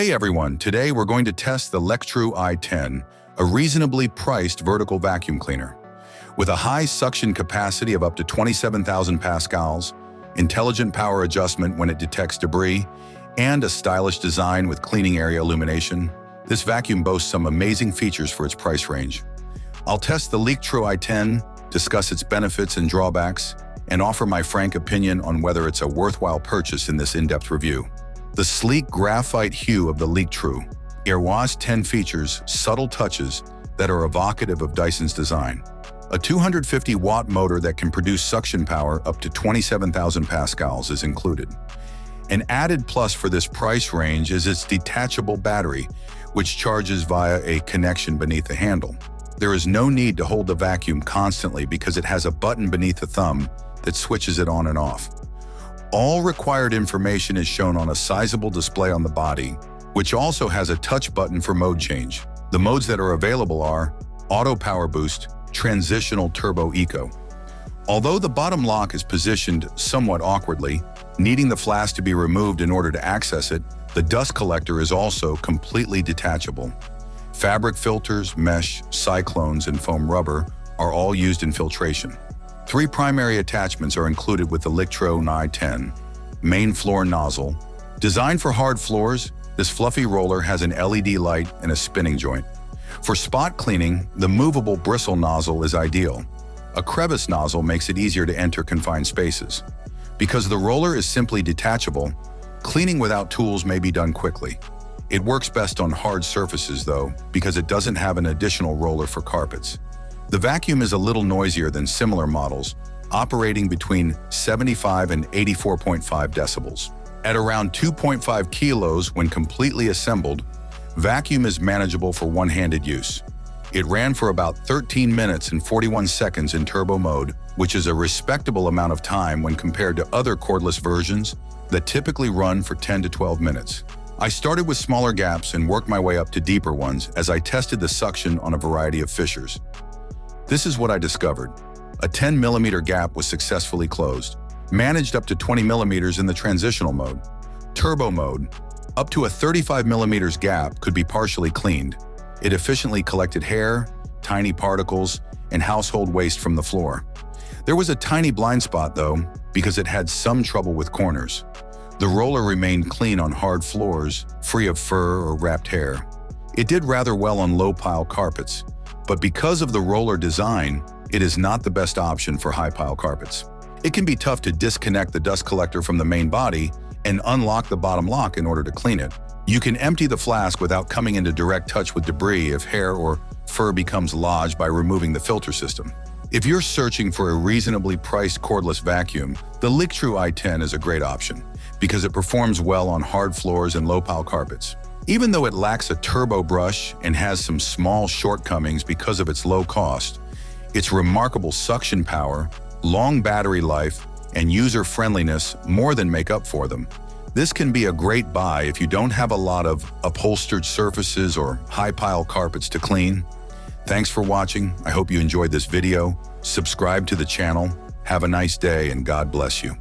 Hey everyone, today we're going to test the Liectroux i10, a reasonably priced vertical vacuum cleaner. With a high suction capacity of up to 27,000 pascals, intelligent power adjustment when it detects debris, and a stylish design with cleaning area illumination, this vacuum boasts some amazing features for its price range. I'll test the Liectroux i10, discuss its benefits and drawbacks, and offer my frank opinion on whether it's a worthwhile purchase in this in-depth review. The sleek graphite hue of the Liectroux i10 features subtle touches that are evocative of Dyson's design. A 250-watt motor that can produce suction power up to 27,000 pascals is included. An added plus for this price range is its detachable battery, which charges via a connection beneath the handle. There is no need to hold the vacuum constantly because it has a button beneath the thumb that switches it on and off. All required information is shown on a sizable display on the body, which also has a touch button for mode change. The modes that are available are Auto Power Boost, Transitional Turbo Eco. Although the bottom lock is positioned somewhat awkwardly, needing the flask to be removed in order to access it, the dust collector is also completely detachable. Fabric filters, mesh, cyclones, and foam rubber are all used in filtration. 3 primary attachments are included with the Liectroux i10. Main floor nozzle. Designed for hard floors, this fluffy roller has an LED light and a spinning joint. For spot cleaning, the movable bristle nozzle is ideal. A crevice nozzle makes it easier to enter confined spaces. Because the roller is simply detachable, cleaning without tools may be done quickly. It works best on hard surfaces though, because it doesn't have an additional roller for carpets. The vacuum is a little noisier than similar models, operating between 75 and 84.5 decibels. At around 2.5 kilos when completely assembled, vacuum is manageable for one-handed use. It ran for about 13 minutes and 41 seconds in turbo mode, which is a respectable amount of time when compared to other cordless versions that typically run for 10 to 12 minutes. I started with smaller gaps and worked my way up to deeper ones as I tested the suction on a variety of fissures. This is what I discovered. A 10mm gap was successfully closed. Managed up to 20mm in the transitional mode. Turbo mode. Up to a 35mm gap could be partially cleaned. It efficiently collected hair, tiny particles, and household waste from the floor. There was a tiny blind spot though, because it had some trouble with corners. The roller remained clean on hard floors, free of fur or wrapped hair. It did rather well on low-pile carpets, but because of the roller design, it is not the best option for high-pile carpets. It can be tough to disconnect the dust collector from the main body and unlock the bottom lock in order to clean it. You can empty the flask without coming into direct touch with debris if hair or fur becomes lodged by removing the filter system. If you're searching for a reasonably priced cordless vacuum, the Liectroux i10 is a great option because it performs well on hard floors and low-pile carpets. Even though it lacks a turbo brush and has some small shortcomings because of its low cost, its remarkable suction power, long battery life, and user-friendliness more than make up for them. This can be a great buy if you don't have a lot of upholstered surfaces or high-pile carpets to clean. Thanks for watching. I hope you enjoyed this video. Subscribe to the channel. Have a nice day and God bless you.